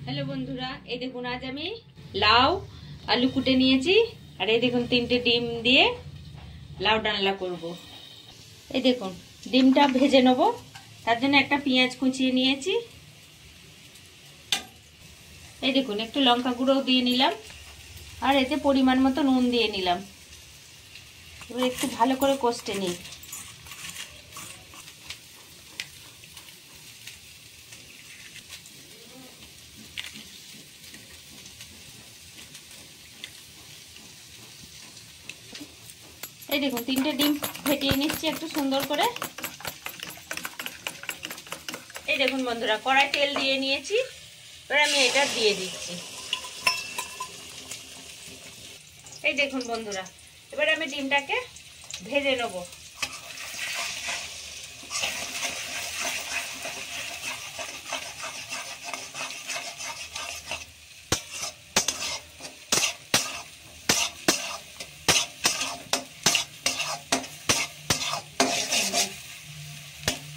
Hello बंधुरा এই দেখুন আজ আমি লাউ আলু কুটে নিয়েছি আর এই দেখুন তিনটে ডিম দিয়ে লাউ ডালনা করব। এই দেখুন ডিমটা ভেজে নেব, তার জন্য একটা পেঁয়াজ কুচিয়ে নিয়েছি। এই দেখুন একটু লঙ্কা গুঁড়ো দিয়ে নিলাম আর এতে পরিমাণ মতো নুন দিয়ে নিলাম। এবার একটু ভালো করে কষতে নিই। এই দেখুন তিনটে ডিম ফেটিয়ে নিচ্ছি একটু সুন্দর করে। এই দেখুন বন্ধুরা কড়াই তেল দিয়ে নিয়েছি, এবার আমি এটা দিয়ে দিচ্ছি। এই দেখুন বন্ধুরা এবার আমি ডিমটাকে ভেজে নেব।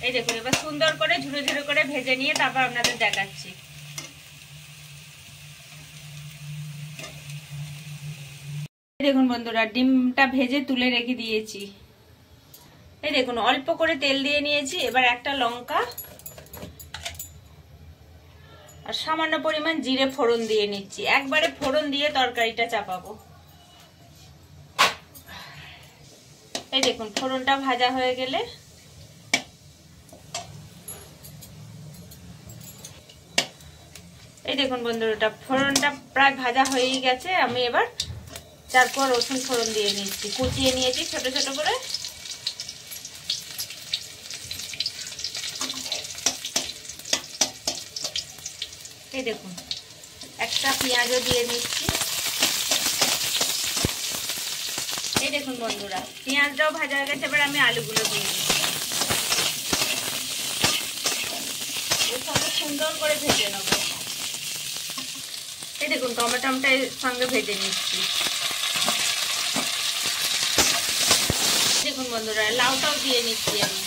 এই দেখুন এবার সুন্দর করে ঝুড়ো ঝুড়ো করে ভেজে নিয়ে তারপর আপনাদের দেখাচ্ছি। দেখুন বন্ধুরা ডিমটা ভেজে তুলে রেখে দিয়েছি। এই দেখুন অল্প করে তেল দিয়ে নিয়েছি, এবার একটা লঙ্কা আর সামান্য পরিমাণ জিরে ফোড়ন দিয়ে নিচ্ছি। একবারে ফোড়ন দিয়ে তরকারিটা চাপাবো। এই দেখুন ফোড়নটা ভাজা হয়ে গেলে এই দেখুন বন্ধুরা ফোড়নটা প্রায় ভাজা হয়েই গেছে। আমি এবার তারপর রসুন ফোড়ন দিয়ে নিচ্ছি, কুচিয়ে নিয়েছি ছোট ছোট করে। এই দেখুন একটা পেঁয়াজও দিয়ে নিচ্ছি। এই দেখুন বন্ধুরা পেঁয়াজটাও ভাজা হয়ে গেছে, এবার আমি আলুগুলো দিয়ে দিচ্ছি। সুন্দর করে ভেজে নেব। এই দেখুন টমেটোটা এর সঙ্গে ভেজে নিচ্ছি। দেখুন বন্ধুরা লাউটাও দিয়ে নিচ্ছি আমি।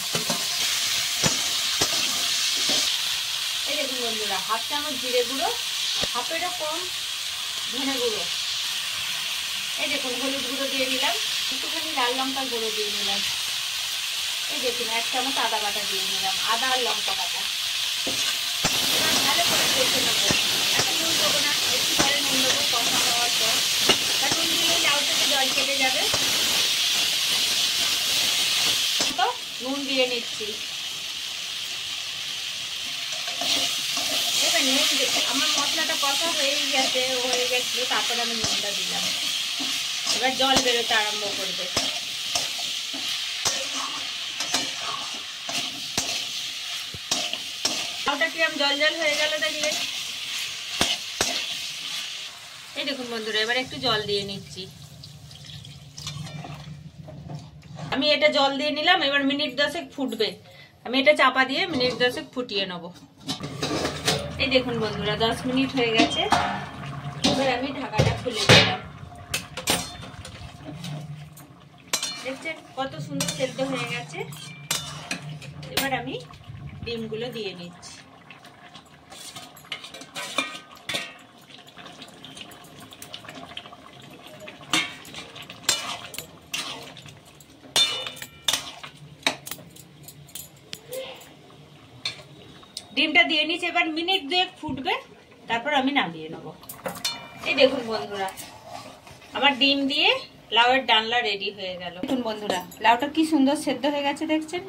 এই দেখুন বন্ধুরা হাফ চামচ জিরে গুঁড়ো, হাফেরও কম ধনে গুঁড়ো। এই দেখুন হলুদ গুঁড়ো দিয়ে নিলাম, একটুখানি লাল লঙ্কার গুঁড়ো দিয়ে নিলাম। এই দেখুন এক চামচ আদা বাটা দিয়ে নিলাম, আদা আর লঙ্কা বাটা। ভালো করে কষে নেবো। এত নুন দেবো না, একটু পরে নুন দেবো কষা হওয়ার পর। তা নুন দিলেই লাউ থেকে জল কেটে যাবে। তো নুন দিয়ে নিচ্ছি। এবার নুন আমার মশলাটা কষা হয়ে গেছিল, তারপরে আমি নুনটা দিলাম। এবার জল বেরোতে আরম্ভ করবে। লাউটা কিরম জল জল হয়ে গেল দেখলে। এই দেখুন বন্ধুরা এবার একটু জল দিয়ে নিচ্ছি। আমি এটা জল দিয়ে নিলাম, এবার মিনিট 10 ফুটবে। আমি এটা চাপা দিয়ে মিনিট 10 ফুটিয়ে নেব। এই দেখুন বন্ধুরা 10 মিনিট হয়ে গেছে, এবার আমি ঢাকাটা খুলে দিলাম। দেখছেন কত সুন্দর সেদ্ধ হয়ে গেছে। এবার আমি ডিমগুলো দিয়ে নিচ্ছি। ডিমটা দিয়ে নিচ্ছি, এবার মিনিট 2 ফুটবে, তারপর আমি নামিয়ে নেব। এই দেখুন বন্ধুরা আমার ডিম দিয়ে লাউয়ের ডালনা রেডি হয়ে গেল। দেখুন বন্ধুরা লাউটা কি সুন্দর সেদ্ধ হয়ে গেছে দেখছেন।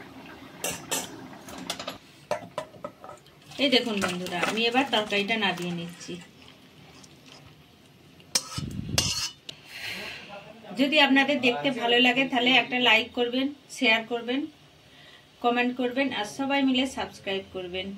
এই দেখুন বন্ধুরা আমি এবার তরকারিটা নামিয়ে নিচ্ছি। যদি আপনাদের দেখতে ভালো লাগে তাহলে একটা লাইক করবেন, শেয়ার করবেন, কমেন্ট করবেন আর সবাই মিলে সাবস্ক্রাইব করবেন।